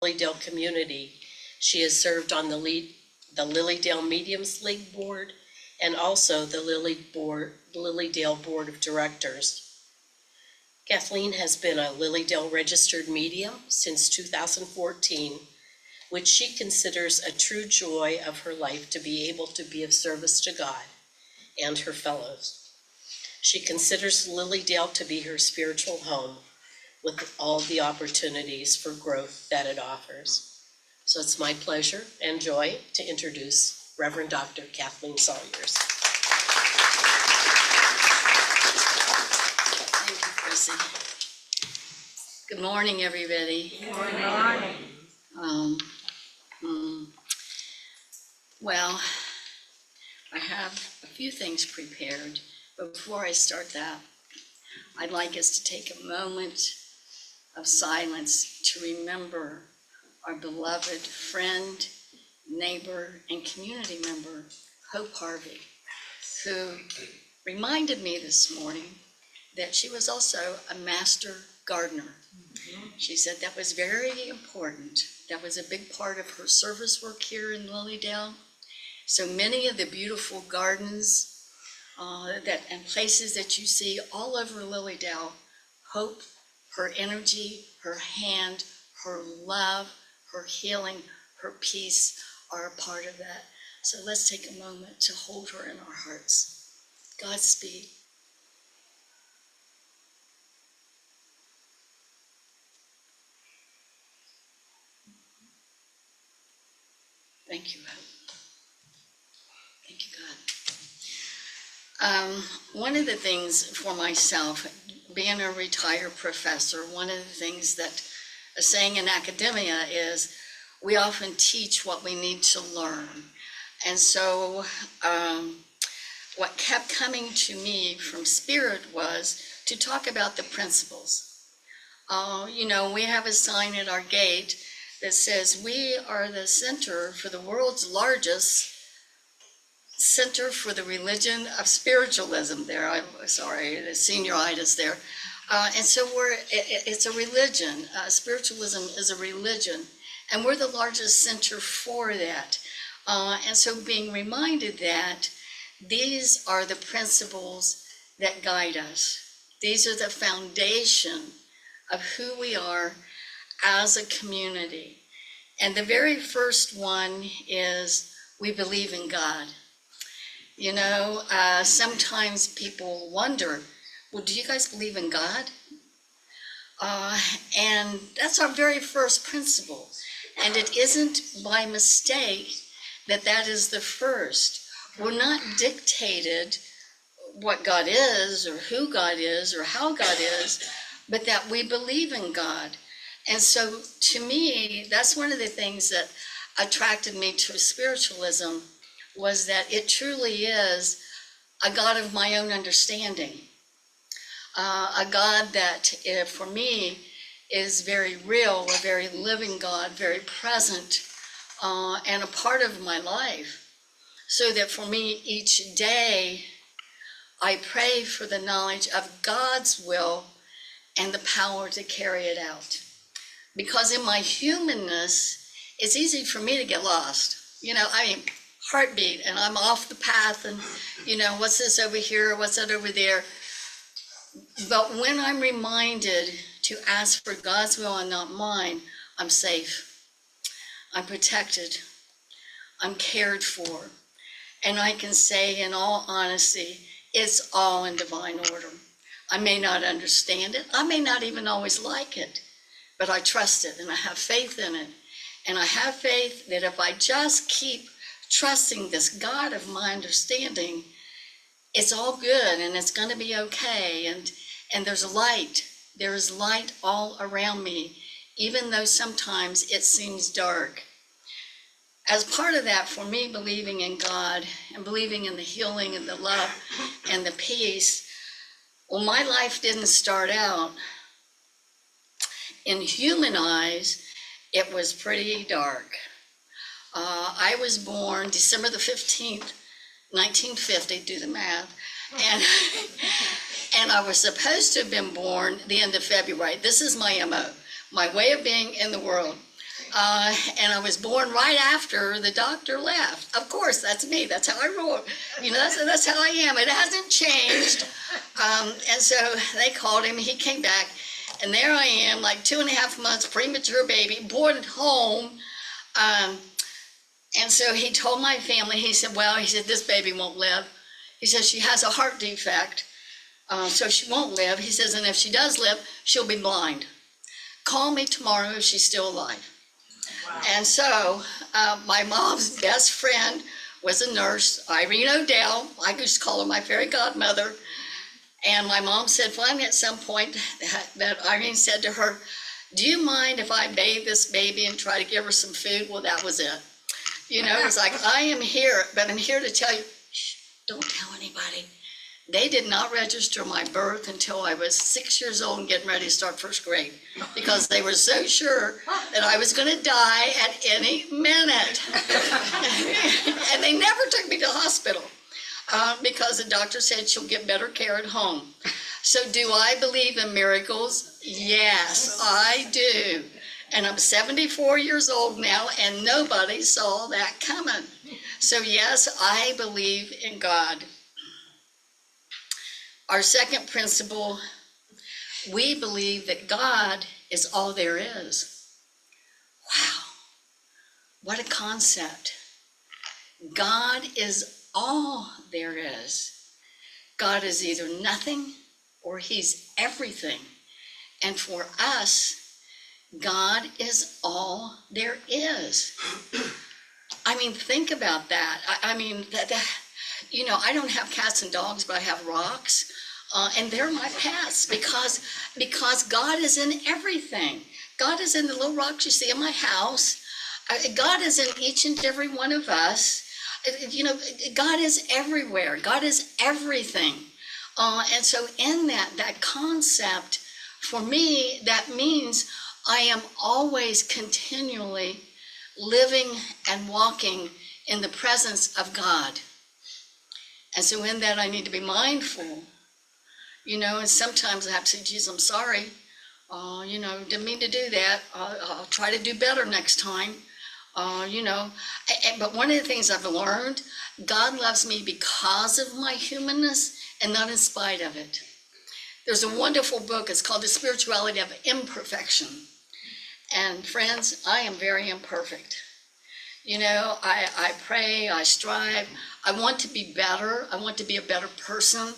Lilydale community. She has served on the Lilydale Mediums League Board and also the Lilydale Board of Directors. Kathleen has been a Lilydale registered medium since 2014, which she considers a true joy of her life to be able to be of service to God and her fellows. She considers Lilydale to be her spiritual home with all the opportunities for growth that it offers. So it's my pleasure and joy to introduce Reverend Dr. Kathleen Salyers. Thank you, Chrissy. Good morning, everybody. Good morning. Well, I have a few things prepared, but before I start that, I'd like us to take a moment of silence to remember our beloved friend, neighbor, and community member, Hope Harvey, who reminded me this morning that she was also a master gardener. She said that was very important. That was a big part of her service work here in Lilydale. So many of the beautiful gardens and places that you see all over Lilydale, Hope, her energy, her hand, her love, her healing, her peace are a part of that. So let's take a moment to hold her in our hearts. Godspeed. Thank you, Hope. Thank you, God. One of the things for myself, being a retired professor, one of the things that a saying in academia is we often teach what we need to learn. And so what kept coming to me from Spirit was to talk about the principles. We have a sign at our gate that says we are the center for the world's largest center for the religion of spiritualism there. I'm sorry, the senioritis there. And so it's a religion. Spiritualism is a religion, and we're the largest center for that. And so being reminded that these are the principles that guide us. These are the foundation of who we are as a community. And the very first one is we believe in God. Sometimes people wonder, well, do you guys believe in God? And that's our very first principle. And it isn't by mistake that is the first. We're not dictated what God is or who God is or how God is, but that we believe in God. And so to me, that's one of the things that attracted me to spiritualism, was that it truly is a God of my own understanding. A God that, for me, is very real, a very living God, very present, and a part of my life. So that for me, each day, I pray for the knowledge of God's will and the power to carry it out. Because in my humanness, it's easy for me to get lost. Heartbeat, and I'm off the path, and what's this over here, what's that over there? But when I'm reminded to ask for God's will and not mine, I'm safe, I'm protected, I'm cared for, and I can say in all honesty, it's all in divine order. I may not understand it, I may not even always like it, but I trust it and I have faith in it. And I have faith that if I just keep trusting this God of my understanding, it's all good and it's going to be okay. And there's light. There is light all around me, even though sometimes it seems dark. As part of that, for me, believing in God and believing in the healing and the love and the peace, well, my life didn't start out. In human eyes, it was pretty dark. I was born December the 15th, 1950, do the math, and I was supposed to have been born the end of February. This is my MO, my way of being in the world. And I was born right after the doctor left. Of course, that's me. That's how I roll. That's how I am. It hasn't changed. And so they called him. He came back. And there I am, like 2.5 months, premature baby, born at home. And so he told my family, he said, this baby won't live. He says, she has a heart defect, so she won't live. He says, and if she does live, she'll be blind. Call me tomorrow if she's still alive. Wow. And so my mom's best friend was a nurse, Irene O'Dell. I used to call her my fairy godmother. And my mom said finally at some point that Irene said to her, do you mind if I bathe this baby and try to give her some food? Well, that was it. It's like, I am here, but I'm here to tell you, shh, don't tell anybody. They did not register my birth until I was 6 years old and getting ready to start first grade, because they were so sure that I was going to die at any minute. And they never took me to the hospital because the doctor said she'll get better care at home. So do I believe in miracles? Yes, I do. And I'm 74 years old now, and nobody saw that coming. So yes, I believe in God. Our second principle, we believe that God is all there is. Wow, what a concept. God is all there is. God is either nothing or he's everything. And for us, God is all there is. I mean, think about that. I don't have cats and dogs, but I have rocks. And they're my pets because God is in everything. God is in the little rocks you see in my house. God is in each and every one of us. God is everywhere. God is everything. And so in that concept, for me, that means I am always continually living and walking in the presence of God. And so in that, I need to be mindful, and sometimes I have to say, Jesus, I'm sorry. Didn't mean to do that. I'll try to do better next time. But one of the things I've learned, God loves me because of my humanness and not in spite of it. There's a wonderful book. It's called The Spirituality of Imperfection. And friends, I am very imperfect. I pray, I strive. I want to be better. I want to be a better person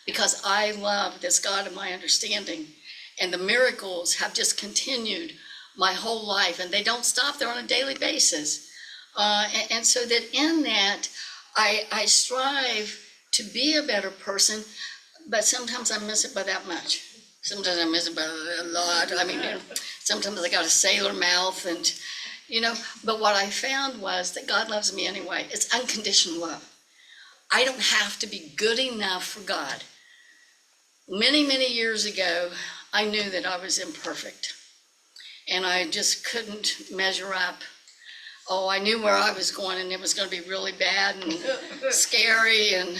because I love this God of my understanding. And the miracles have just continued my whole life, and they don't stop. They're on a daily basis. And so that in that, I strive to be a better person, but sometimes I miss it by that much. Sometimes I miss it by a lot. Sometimes I got a sailor mouth and, but what I found was that God loves me anyway. It's unconditional love. I don't have to be good enough for God. Many, many years ago, I knew that I was imperfect and I just couldn't measure up. Oh, I knew where I was going and it was going to be really bad and scary and,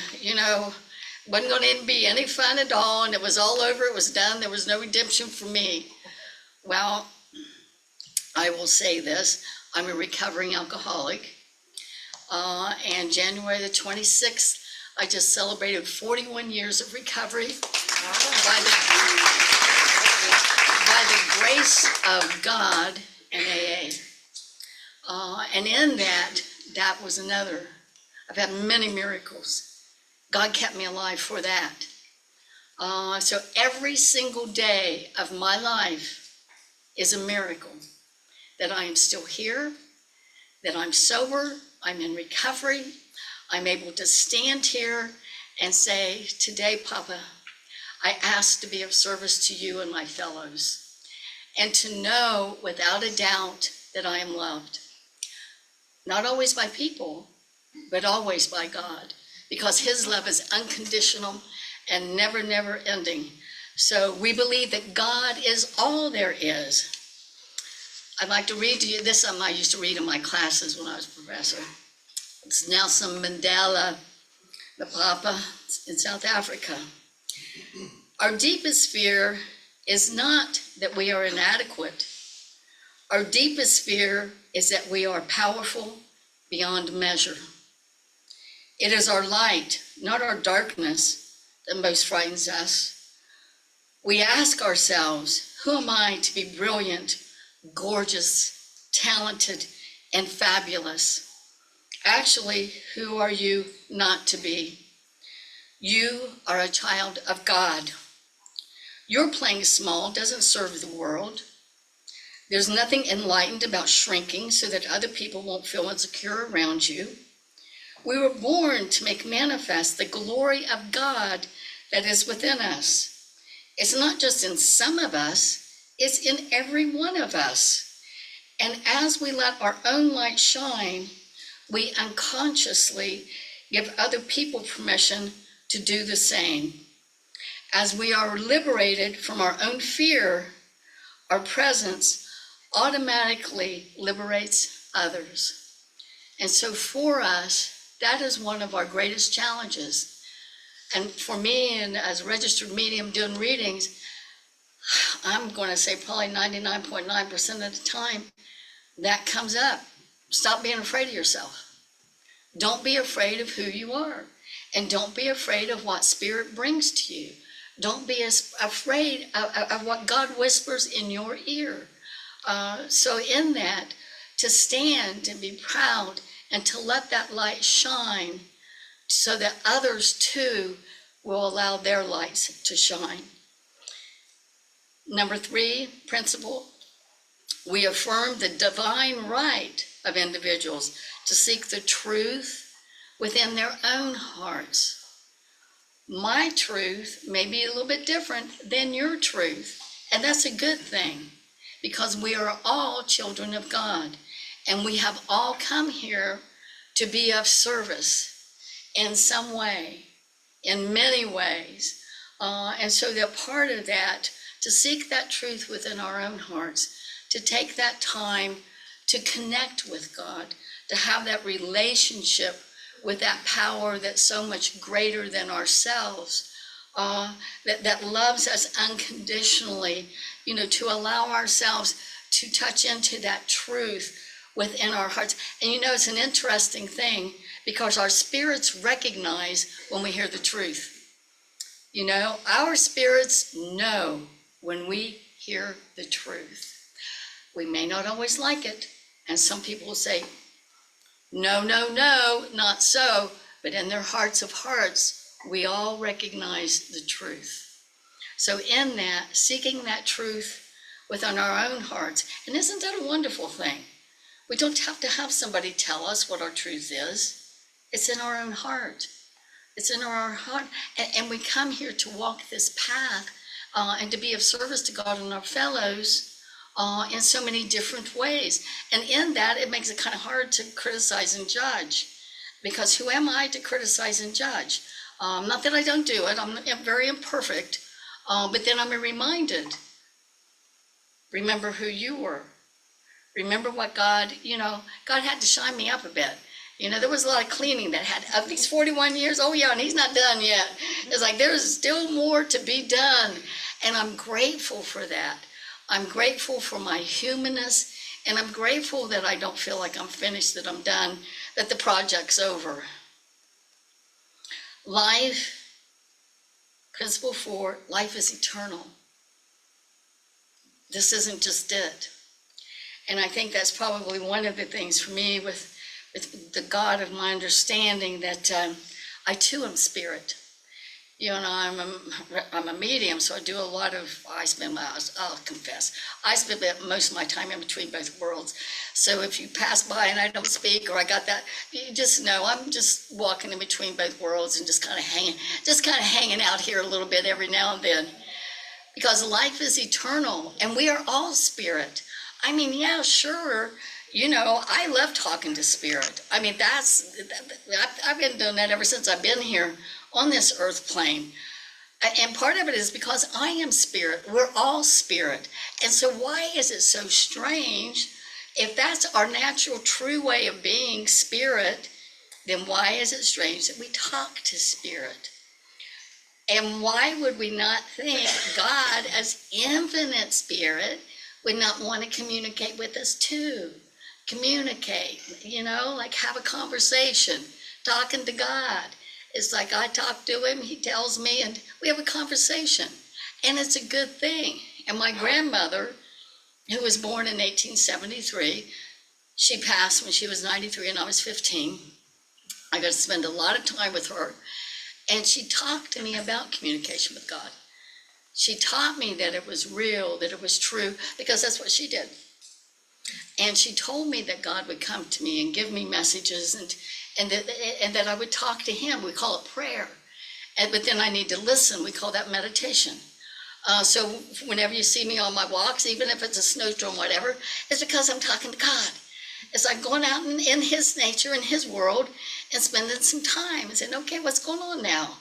wasn't going to be any fun at all, and it was all over, it was done, there was no redemption for me. Well, I will say this, I'm a recovering alcoholic, and January the 26th, I just celebrated 41 years of recovery by the grace of God and AA. And in that was another, I've had many miracles. God kept me alive for that. So every single day of my life is a miracle. That I am still here, that I'm sober, I'm in recovery, I'm able to stand here and say, today, Papa, I ask to be of service to you and my fellows, and to know without a doubt that I am loved. Not always by people, but always by God. Because his love is unconditional and never, never ending. So we believe that God is all there is. I'd like to read to you this. I used to read in my classes when I was a professor. It's Nelson Mandela, the Papa in South Africa. Our deepest fear is not that we are inadequate Our deepest fear is that we are powerful beyond measure. It is our light, not our darkness, that most frightens us. We ask ourselves, who am I to be brilliant, gorgeous, talented, and fabulous? Actually, who are you not to be? You are a child of God. Your playing small doesn't serve the world. There's nothing enlightened about shrinking so that other people won't feel insecure around you. We were born to make manifest the glory of God that is within us. It's not just in some of us, it's in every one of us. And as we let our own light shine, we unconsciously give other people permission to do the same. As we are liberated from our own fear, our presence automatically liberates others. And so for us, that is one of our greatest challenges. And for me, and as a registered medium doing readings, I'm going to say probably 99.9% of the time, that comes up. Stop being afraid of yourself. Don't be afraid of who you are. And don't be afraid of what Spirit brings to you. Don't be afraid of what God whispers in your ear. So in that, to stand and be proud and to let that light shine so that others too will allow their lights to shine. Number 3 principle, we affirm the divine right of individuals to seek the truth within their own hearts. My truth may be a little bit different than your truth, and that's a good thing because we are all children of God and we have all come here to be of service in some way, in many ways. And so that part of that, to seek that truth within our own hearts, to take that time to connect with God, to have that relationship with that power that's so much greater than ourselves, that loves us unconditionally, to allow ourselves to touch into that truth within our hearts. And it's an interesting thing because our spirits recognize when we hear the truth. Our spirits know when we hear the truth. We may not always like it, and some people will say, no, no, no, not so. But in their hearts of hearts, we all recognize the truth. So in that, seeking that truth within our own hearts, and isn't that a wonderful thing? We don't have to have somebody tell us what our truth is. It's in our own heart. It's in our heart. And we come here to walk this path and to be of service to God and our fellows in so many different ways. And in that, it makes it kind of hard to criticize and judge, because who am I to criticize and judge? Not that I don't do it, I'm very imperfect, but then I'm reminded, remember who you were. Remember what God had to shine me up a bit. There was a lot of cleaning that had, of these 41 years, oh yeah, and he's not done yet. It's like there's still more to be done. And I'm grateful for that. I'm grateful for my humanness, and I'm grateful that I don't feel like I'm finished, that I'm done, that the project's over. Life, principle 4, life is eternal. This isn't just it. And I think that's probably one of the things for me with the God of my understanding, that I too am spirit. I'm a medium, so I do a lot of, I'll confess, I spend most of my time in between both worlds. So if you pass by and I don't speak, or I got that, you just know I'm just walking in between both worlds and just kind of hanging out here a little bit every now and then. Because life is eternal, and we are all spirit. I mean, yeah, sure, I love talking to spirit. I mean, I've been doing that ever since I've been here on this earth plane. And part of it is because I am spirit. We're all spirit. And so why is it so strange, if that's our natural, true way of being, spirit, then why is it strange that we talk to spirit? And why would we not think God, as infinite spirit, would not want to communicate with us too. Communicate, like have a conversation, talking to God. It's like I talk to him, he tells me, and we have a conversation. And it's a good thing. And my grandmother, who was born in 1873, she passed when she was 93 and I was 15. I got to spend a lot of time with her. And she talked to me about communication with God. She taught me that it was real, that it was true, because that's what she did. And she told me that God would come to me and give me messages and that I would talk to him. We call it prayer. But then I need to listen. We call that meditation. So whenever you see me on my walks, even if it's a snowstorm, whatever, it's because I'm talking to God. It's like going out in his nature, in his world, and spending some time and saying, okay, what's going on now?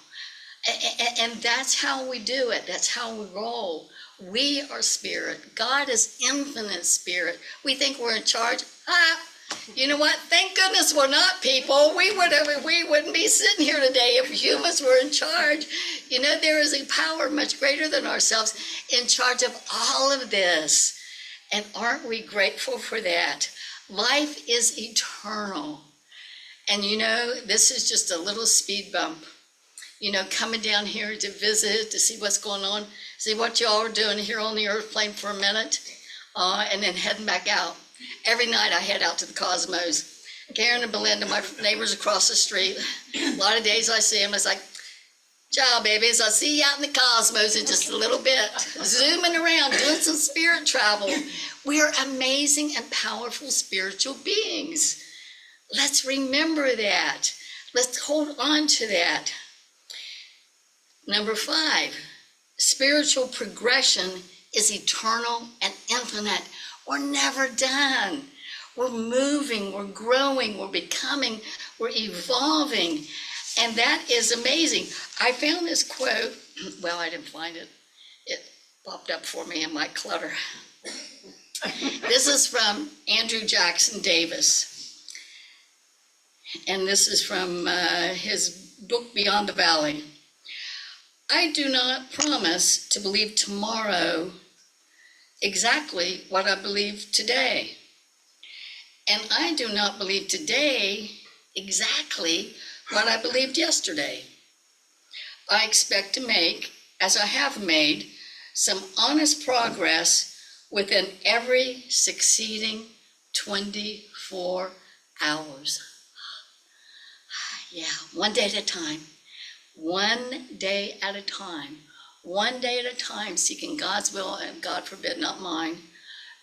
And that's how we do it. That's how we roll. We are spirit. God is infinite spirit. We think we're in charge. You know what? Thank goodness we're not, people. We wouldn't be sitting here today if humans were in charge. There is a power much greater than ourselves in charge of all of this. And aren't we grateful for that? Life is eternal. And this is just a little speed bump. Coming down here to visit, to see what's going on, see what y'all are doing here on the airplane for a minute, and then heading back out. Every night I head out to the Cosmos. Karen and Belinda, my neighbors across the street, a lot of days I see them, it's like, ciao, babies, I'll see you out in the Cosmos in just a little bit. Zooming around, doing some spirit travel. We're amazing and powerful spiritual beings. Let's remember that. Let's hold on to that. Number 5, spiritual progression is eternal and infinite. We're never done. We're moving, we're growing, we're becoming, we're evolving. And that is amazing. I found this quote. Well, I didn't find it. It popped up for me in my clutter. This is from Andrew Jackson Davis. And this is from his book, Beyond the Valley. I do not promise to believe tomorrow exactly what I believe today. And I do not believe today exactly what I believed yesterday. I expect to make, as I have made, some honest progress within every succeeding 24 hours. Yeah, one day at a time. One day at a time. One day at a time, seeking God's will, and God forbid, not mine,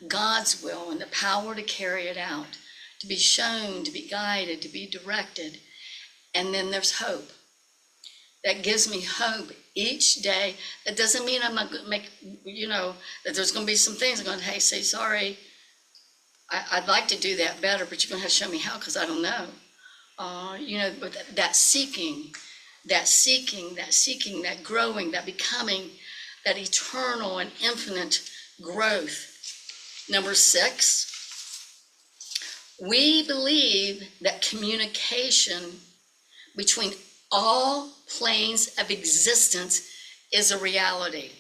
God's will and the power to carry it out, to be shown, to be guided, to be directed. And then there's hope. That gives me hope each day. That doesn't mean I'm not going to make, that there's going to be some things I'm going to, hey, say sorry. I'd like to do that better, but you're going to have to show me how, because I don't know. But that seeking, that growing, that becoming, that eternal and infinite growth. Number 6, we believe that communication between all planes of existence is a reality.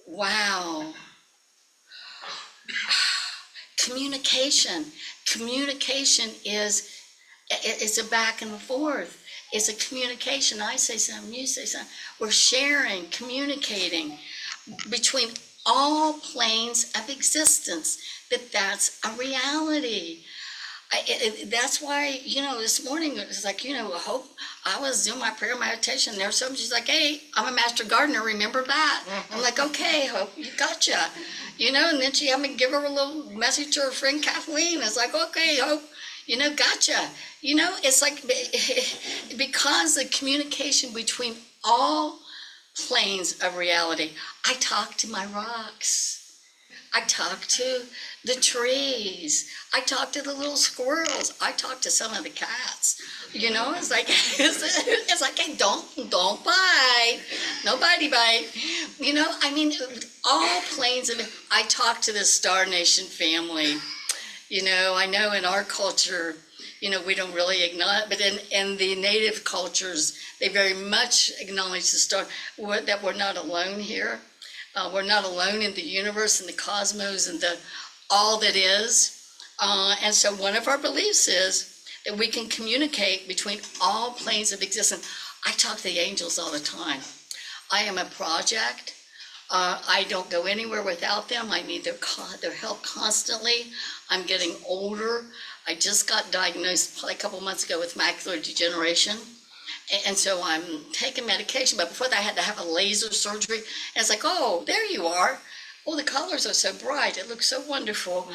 Wow. Communication is a back and forth. It's a communication. I say something, you say something. We're sharing, communicating between all planes of existence. That's a reality. That's why, this morning it was like, hope I was doing my prayer meditation. There was something, she's like, hey, I'm a master gardener, remember that? I'm like, okay, Hope, you gotcha. And then she had me give her a little message to her friend Kathleen. It's like, okay, Hope, gotcha. It's like, because the communication between all planes of reality. I talk to my rocks. I talk to the trees. I talk to the little squirrels. I talk to some of the cats. It's like, hey, don't bite. Nobody bite. All planes of it. I talk to the Star Nation family. I know in our culture, we don't really acknowledge, but in the native cultures, they very much acknowledge the star, that we're not alone here. We're not alone in the universe and the cosmos and the all that is. And so one of our beliefs is that we can communicate between all planes of existence. I talk to the angels all the time. I am a project. I don't go anywhere without them. I need their help constantly. I'm getting older. I just got diagnosed probably a couple months ago with macular degeneration. And so I'm taking medication, but before that I had to have a laser surgery. And it's like, oh, there you are. Oh, the colors are so bright. It looks so wonderful.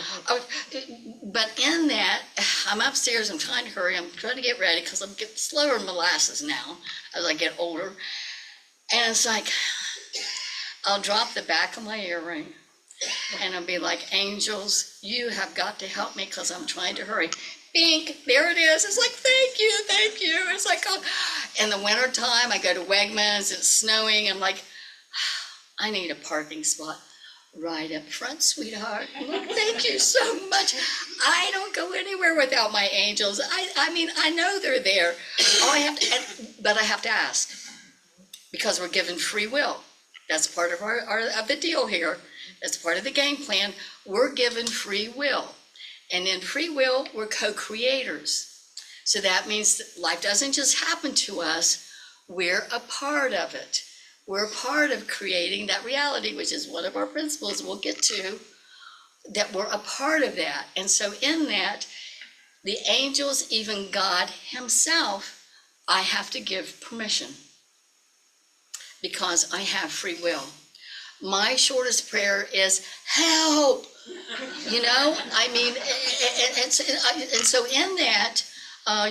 But in that, I'm upstairs. I'm trying to hurry. I'm trying to get ready because I'm getting slower in molasses now as I get older. And it's like, I'll drop the back of my earring and I'll be like, angels, you have got to help me because I'm trying to hurry. Bink, there it is. It's like, thank you, thank you. It's like, oh. In the wintertime, I go to Wegmans, it's snowing. I'm like, I need a parking spot right up front, sweetheart. I'm like, thank you so much. I don't go anywhere without my angels. I mean, I know they're there. All I have to, but I have to ask because we're given free will. That's part of of the deal here. That's part of the game plan. We're given free will. And in free will, we're co-creators. So that means that life doesn't just happen to us. We're a part of it. We're a part of creating that reality, which is one of our principles we'll get to, that we're a part of that. And so in that, the angels, even God himself, I have to give permission because I have free will. My shortest prayer is, help! You know, I mean, and so in that,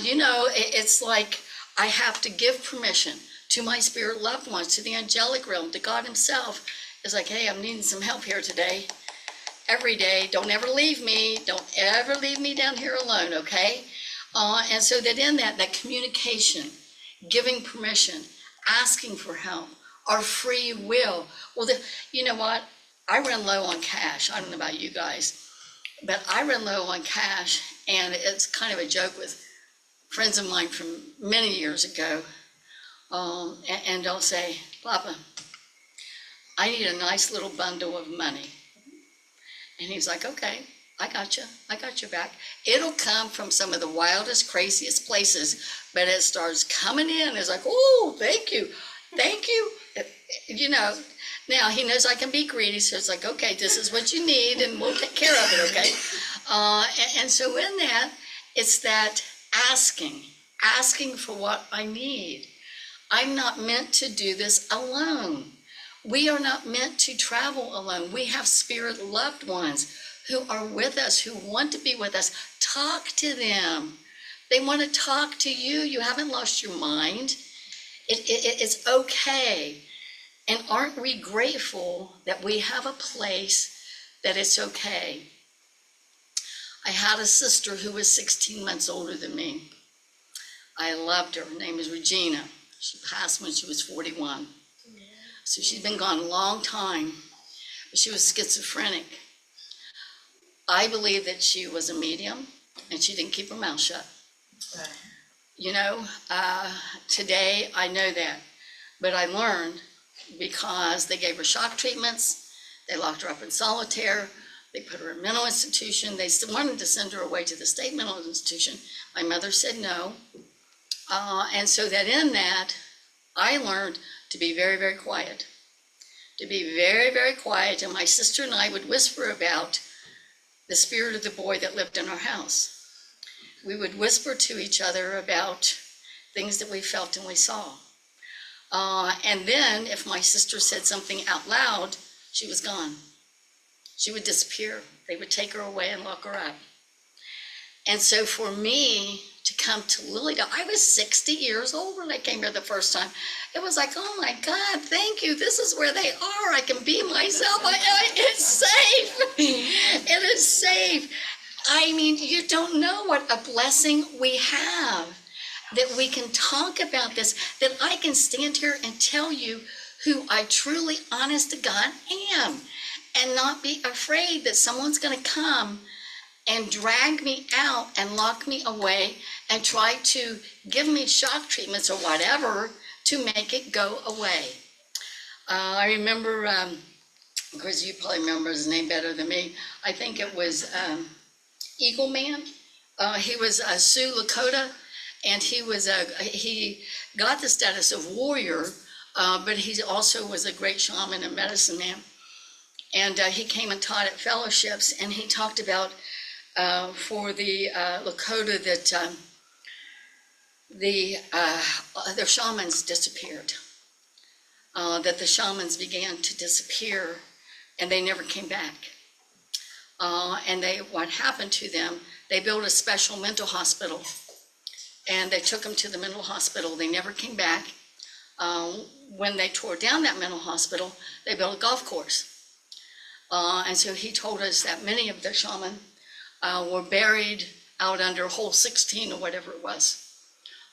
you know, it's like I have to give permission to my spirit loved ones, to the angelic realm, to God himself. It's like, hey, I'm needing some help here today. Every day, don't ever leave me. Don't ever leave me down here alone, okay? And so that in that communication, giving permission, asking for help, our free will. Well, you know what? I run low on cash. I don't know about you guys, but I run low on cash, and it's kind of a joke with friends of mine from many years ago. And I'll say, Papa, I need a nice little bundle of money. And he's like, okay, I got you. I got your back. It'll come from some of the wildest, craziest places, but it starts coming in. It's like, oh, thank you. Thank you. You know, now he knows I can be greedy, so it's like, okay, this is what you need, and we'll take care of it, okay? And so in that, it's that asking for what I need. I'm not meant to do this alone. We are not meant to travel alone. We have spirit loved ones who are with us, who want to be with us. Talk to them. They want to talk to you. You haven't lost your mind. It's okay. And aren't we grateful that we have a place that it's okay? I had a sister who was 16 months older than me. I loved her. Her name was Regina. She passed when she was 41. So she'd been gone a long time, but she was schizophrenic. I believe that she was a medium and she didn't keep her mouth shut. Right. You know, today I know that, but I learned because they gave her shock treatments, they locked her up in solitaire, they put her in a mental institution, they still wanted to send her away to the state mental institution. My mother said no. And so that in that, I learned to be very, very quiet. To be very, very quiet. And my sister and I would whisper about the spirit of the boy that lived in our house. We would whisper to each other about things that we felt and we saw. And then if my sister said something out loud, she was gone. She would disappear. They would take her away and lock her up. And so for me to come to Lilydale, I was 60 years old when I came here the first time. It was like, oh my God, thank you. This is where they are. I can be myself. It's safe. It is safe. I mean, you don't know what a blessing we have that we can talk about this, that I can stand here and tell you who I truly, honest to God, am, and not be afraid that someone's going to come and drag me out and lock me away and try to give me shock treatments or whatever to make it go away. I remember Of course, you probably remember his name better than me. I think it was Eagle Man. He was a Sioux Lakota, and he got the status of warrior, but he also was a great shaman and medicine man. And he came and taught at fellowships, and he talked about for the Lakota that their shamans disappeared. That the shamans began to disappear, and they never came back. And what happened to them, they built a special mental hospital, and they took them to the mental hospital. They never came back. When they tore down that mental hospital, they built a golf course. And so he told us that many of the shaman were buried out under hole 16 or whatever it was.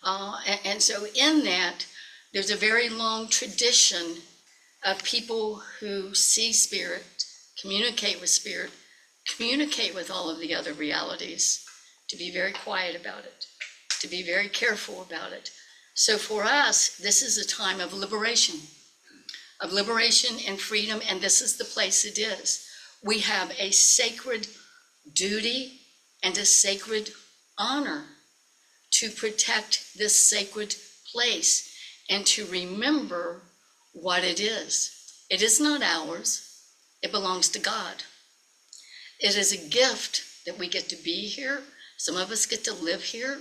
And so in that, there's a very long tradition of people who see spirit, communicate with all of the other realities, to be very quiet about it, to be very careful about it. So for us, this is a time of liberation and freedom, and this is the place it is. We have a sacred duty and a sacred honor to protect this sacred place and to remember what it is. It is not ours. It belongs to God. It is a gift that we get to be here. Some of us get to live here,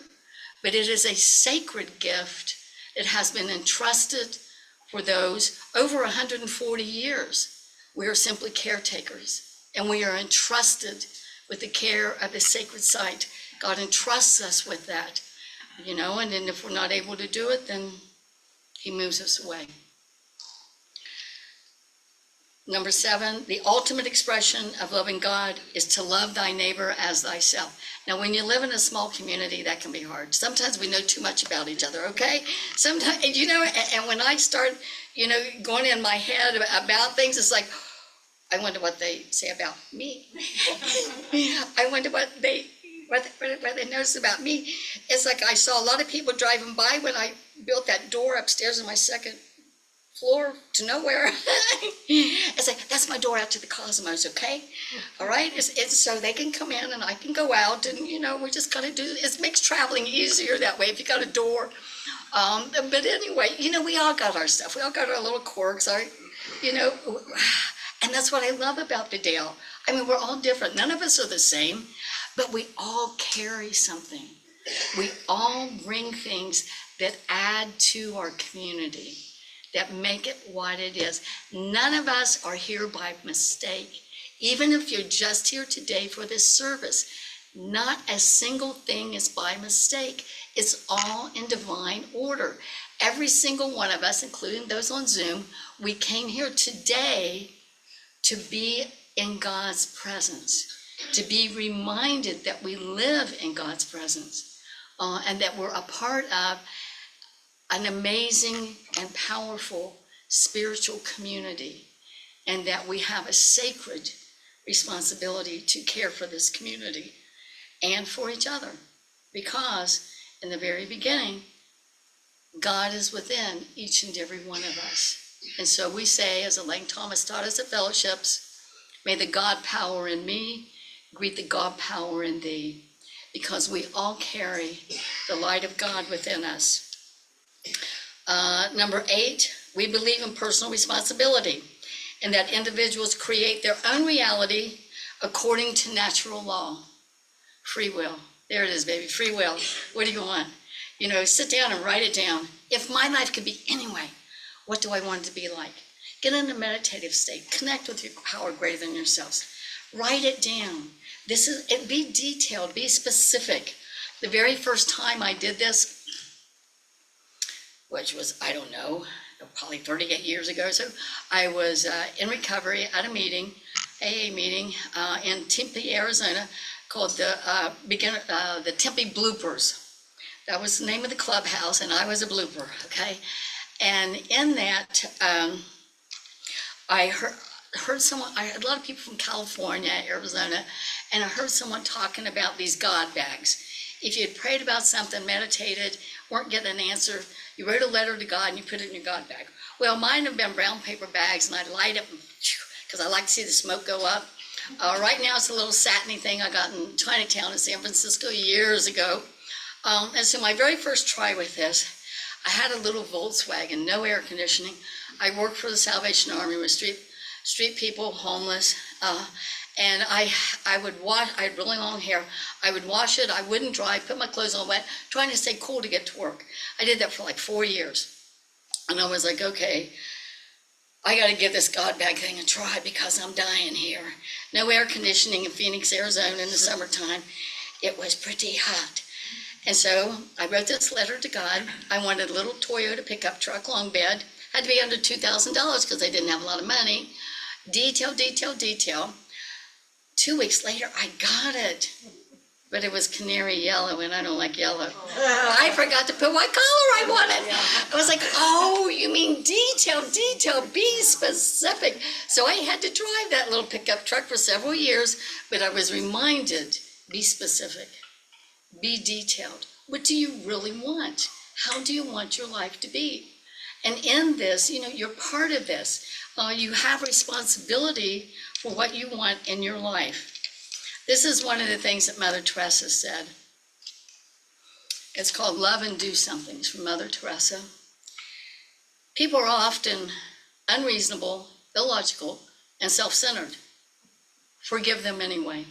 but it is a sacred gift that has been entrusted for those over 140 years. We are simply caretakers, and we are entrusted with the care of the sacred site. God entrusts us with that, and then if we're not able to do it, then he moves us away. Number 7, the ultimate expression of loving God is to love thy neighbor as thyself. Now, when you live in a small community, that can be hard. Sometimes we know too much about each other, okay? Sometimes, and when I start, going in my head about things, it's like, I wonder what they say about me. I wonder what they notice about me. It's like I saw a lot of people driving by when I built that door upstairs in my second floor to nowhere. It's like, that's my door out to the cosmos, okay? All right? It's so they can come in and I can go out, and we just gotta do it. Makes traveling easier that way if you got a door. But anyway, we all got our stuff. We all got our little quirks, and that's what I love about the Dale. I mean, we're all different. None of us are the same, but we all carry something. We all bring things that add to our community, that make it what it is. None of us are here by mistake. Even if you're just here today for this service, not a single thing is by mistake. It's all in divine order. Every single one of us, including those on Zoom, we came here today to be in God's presence, to be reminded that we live in God's presence, and that we're a part of an amazing and powerful spiritual community, and that we have a sacred responsibility to care for this community and for each other, because in the very beginning, God is within each and every one of us. And so we say, as Elaine Thomas taught us at fellowships, may the God power in me greet the God power in thee, because we all carry the light of God within us. Number 8, we believe in personal responsibility, and that individuals create their own reality according to natural law. Free will. There it is, baby. Free will. What do you want? Sit down and write it down. If my life could be anyway, what do I want it to be like? Get in a meditative state. Connect with your power greater than yourselves. Write it down. Be detailed. Be specific. The very first time I did this, which was, I don't know, probably 38 years ago or so, I was in recovery at a meeting, AA meeting, in Tempe, Arizona, called the Tempe Bloopers. That was the name of the clubhouse, and I was a blooper, okay? And in that, I heard someone, I had a lot of people from California, Arizona, and I heard someone talking about these God bags. If you had prayed about something, meditated, weren't getting an answer, you wrote a letter to God and you put it in your God bag. Well, mine have been brown paper bags, and I'd light up, because I like to see the smoke go up. Right now it's a little satiny thing I got in Chinatown in San Francisco years ago. And so my very first try with this, I had a little Volkswagen, no air conditioning. I worked for the Salvation Army with street people, homeless, and I would wash. I had really long hair. I would wash it. I wouldn't dry. Put my clothes on wet, trying to stay cool to get to work. I did that for like 4 years, and I was like, okay, I got to give this God bag thing a try because I'm dying here. No air conditioning in Phoenix, Arizona in the summertime. It was pretty hot. And so I wrote this letter to God. I wanted a little Toyota pickup truck, long bed. Had to be under $2,000 because I didn't have a lot of money. Detail, detail, detail. 2 weeks later, I got it. But it was canary yellow, and I don't like yellow. I forgot to put what color I wanted. I was like, oh, you mean detail, detail, be specific. So I had to drive that little pickup truck for several years, but I was reminded, be specific, be detailed. What do you really want? How do you want your life to be? And in this, you're part of this. You have responsibility for what you want in your life. This is one of the things that Mother Teresa said. It's called Love and Do Something. It's from Mother Teresa. People are often unreasonable, illogical, and self-centered. Forgive them anyway.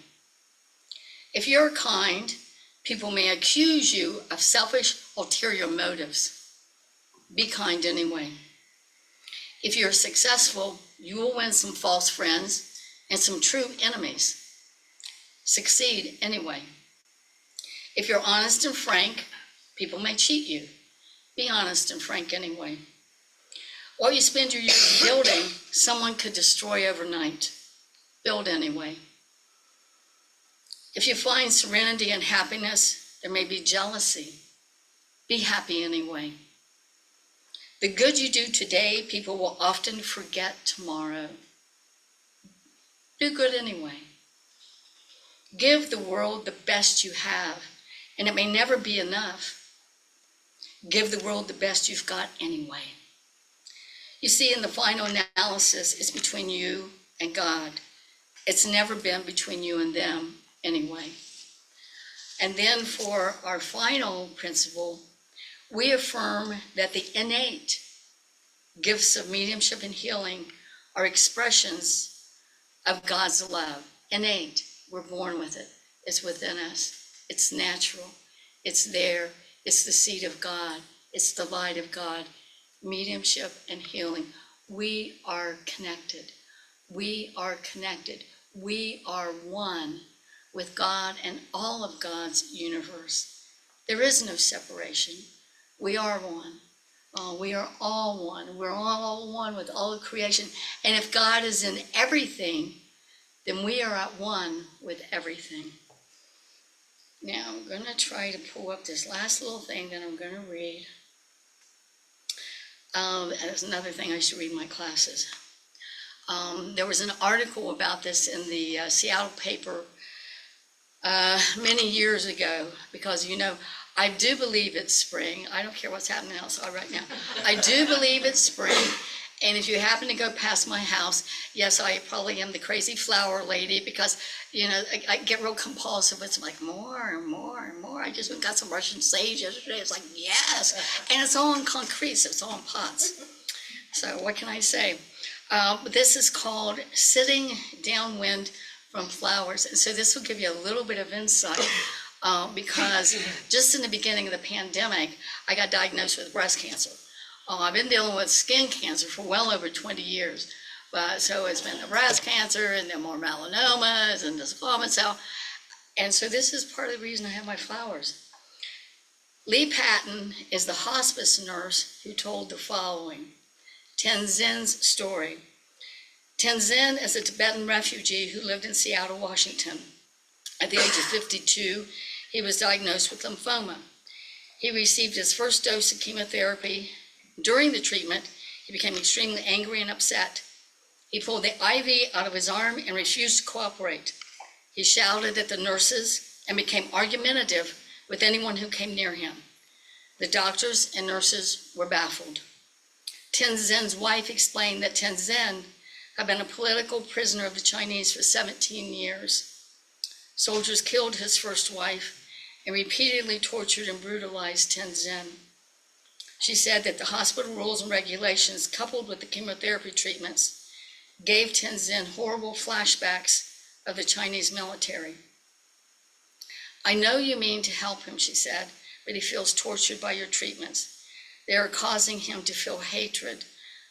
If you're kind, people may accuse you of selfish, ulterior motives. Be kind anyway. If you're successful, you will win some false friends and some true enemies. Succeed anyway. If you're honest and frank, people may cheat you. Be honest and frank anyway. What you spend your years building, someone could destroy overnight. Build anyway. If you find serenity and happiness, there may be jealousy. Be happy anyway. The good you do today, people will often forget tomorrow. Do good anyway. Give the world the best you have, and it may never be enough. Give the world the best you've got anyway. You see, in the final analysis, it's between you and God. It's never been between you and them anyway. And then for our final principle, we affirm that the innate gifts of mediumship and healing are expressions of God's love. Innate. We're born with it. It's within us. It's natural. It's there. It's the seed of God. It's the light of God. Mediumship and healing. We are connected. We are connected. We are one with God and all of God's universe. There is no separation. We are one. We are all one. We're all one with all of creation. And if God is in everything, then we are at one with everything. Now, I'm going to try to pull up this last little thing that I'm going to read. That's another thing I should read in my classes. There was an article about this in the Seattle paper many years ago, because, I do believe it's spring. I don't care what's happening outside right now. I do believe it's spring. And if you happen to go past my house, yes, I probably am the crazy flower lady, because, I get real compulsive. It's like more and more and more. I just got some Russian sage yesterday. It's like, yes. And it's all in concrete, so it's all in pots. So what can I say? This is called Sitting Downwind from Flowers. And so this will give you a little bit of insight, because just in the beginning of the pandemic, I got diagnosed with breast cancer. I've been dealing with skin cancer for well over 20 years. So it's been the breast cancer, and then more melanomas, and the squamous cell. And so this is part of the reason I have my flowers. Lee Patton is the hospice nurse who told the following, Tenzin's story. Tenzin is a Tibetan refugee who lived in Seattle, Washington. At the age of 52, he was diagnosed with lymphoma. He received his first dose of chemotherapy. During the treatment, he became extremely angry and upset. He pulled the IV out of his arm and refused to cooperate. He shouted at the nurses and became argumentative with anyone who came near him. The doctors and nurses were baffled. Tenzin's wife explained that Tenzin had been a political prisoner of the Chinese for 17 years. Soldiers killed his first wife and repeatedly tortured and brutalized Tenzin. She said that the hospital rules and regulations, coupled with the chemotherapy treatments, gave Tenzin horrible flashbacks of the Chinese military. I know you mean to help him, she said, but he feels tortured by your treatments. They are causing him to feel hatred,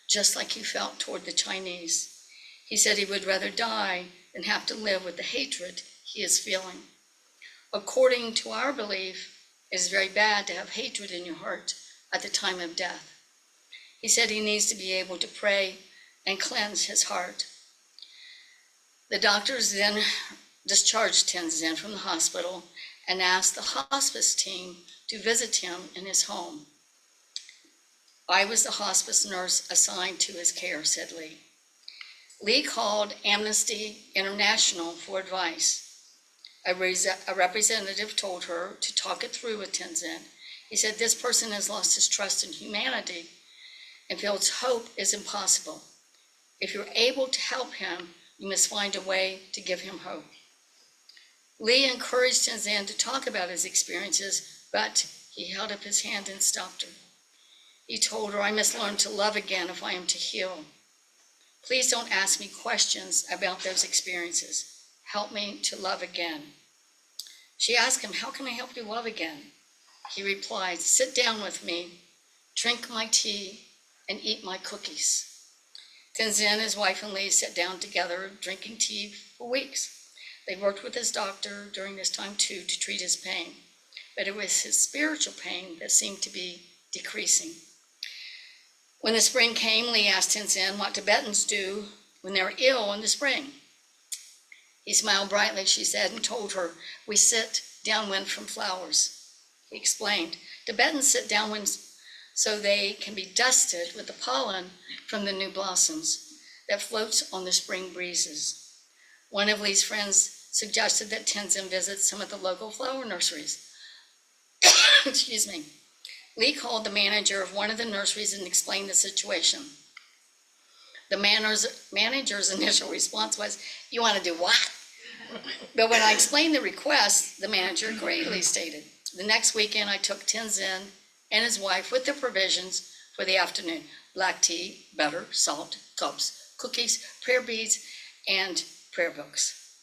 just like you felt toward the Chinese. He said he would rather die than have to live with the hatred he is feeling. According to our belief, it is very bad to have hatred in your heart at the time of death. He said he needs to be able to pray and cleanse his heart. The doctors then discharged Tenzin from the hospital and asked the hospice team to visit him in his home. I was the hospice nurse assigned to his care, said Lee. Lee called Amnesty International for advice. A representative told her to talk it through with Tenzin. He said, this person has lost his trust in humanity and feels hope is impossible. If you're able to help him, you must find a way to give him hope. Lee encouraged Tenzin to talk about his experiences, but he held up his hand and stopped her. He told her, I must learn to love again if I am to heal. Please don't ask me questions about those experiences. Help me to love again. She asked him, how can I help you love again? He replied, sit down with me, drink my tea, and eat my cookies. Tenzin, his wife, and Lee sat down together, drinking tea for weeks. They worked with his doctor during this time, too, to treat his pain. But it was his spiritual pain that seemed to be decreasing. When the spring came, Lee asked Tenzin what Tibetans do when they're ill in the spring. He smiled brightly, she said, and told her, we sit downwind from flowers. He explained, Tibetans sit downwind so they can be dusted with the pollen from the new blossoms that floats on the spring breezes. One of Lee's friends suggested that Tenzin visit some of the local flower nurseries. Excuse me. Lee called the manager of one of the nurseries and explained the situation. The manager's initial response was, you want to do what? But when I explained the request, the manager agreed, Lee stated. The next weekend, I took Tenzin and his wife with the provisions for the afternoon: black tea, butter, salt, cups, cookies, prayer beads, and prayer books.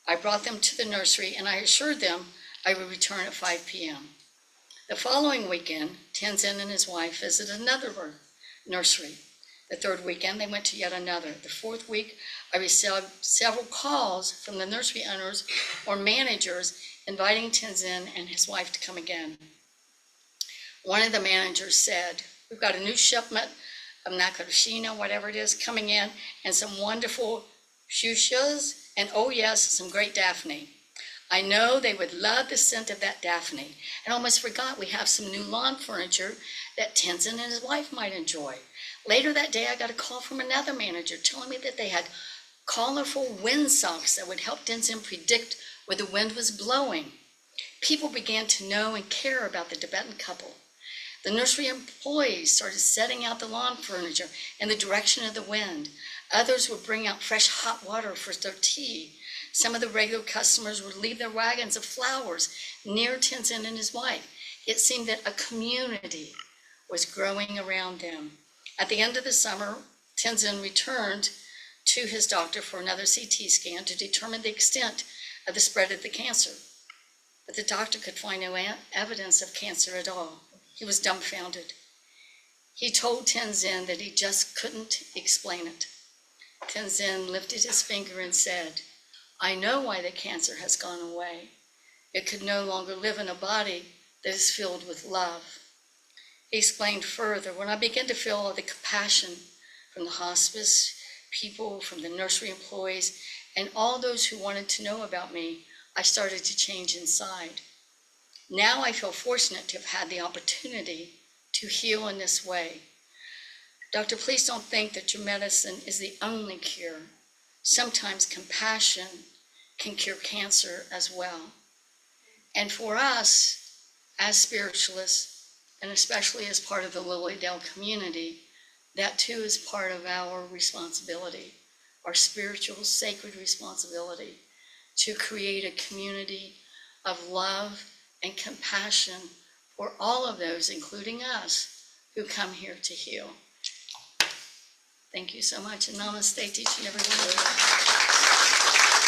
I brought them to the nursery and I assured them I would return at 5 p.m. The following weekend, Tenzin and his wife visited another nursery. The third weekend, they went to yet another. The fourth week, I received several calls from the nursery owners or managers inviting Tenzin and his wife to come again. One of the managers said, we've got a new shipment of nakarashina, whatever it is, coming in, and some wonderful fuchsias, and oh yes, some great daphne. I know they would love the scent of that daphne. And almost forgot we have some new lawn furniture that Tenzin and his wife might enjoy. Later that day, I got a call from another manager telling me that they had colorful wind socks that would help Tenzin predict where the wind was blowing. People began to know and care about the Tibetan couple. The nursery employees started setting out the lawn furniture in the direction of the wind. Others would bring out fresh hot water for their tea. Some of the regular customers would leave their wagons of flowers near Tenzin and his wife. It seemed that a community was growing around them. At the end of the summer, Tenzin returned to his doctor for another CT scan to determine the extent of the spread of the cancer. But the doctor could find no evidence of cancer at all. He was dumbfounded. He told Tenzin that he just couldn't explain it. Tenzin lifted his finger and said, I know why the cancer has gone away. It could no longer live in a body that is filled with love. He explained further, when I began to feel all the compassion from the hospice people, from the nursery employees, and all those who wanted to know about me, I started to change inside. Now I feel fortunate to have had the opportunity to heal in this way. Doctor, please don't think that your medicine is the only cure. Sometimes compassion can cure cancer as well. And for us, as spiritualists, and especially as part of the Lilydale community, that too is part of our responsibility. our spiritual, sacred responsibility to create a community of love and compassion for all of those, including us, who come here to heal. Thank you so much, and namaste to each and every one of you.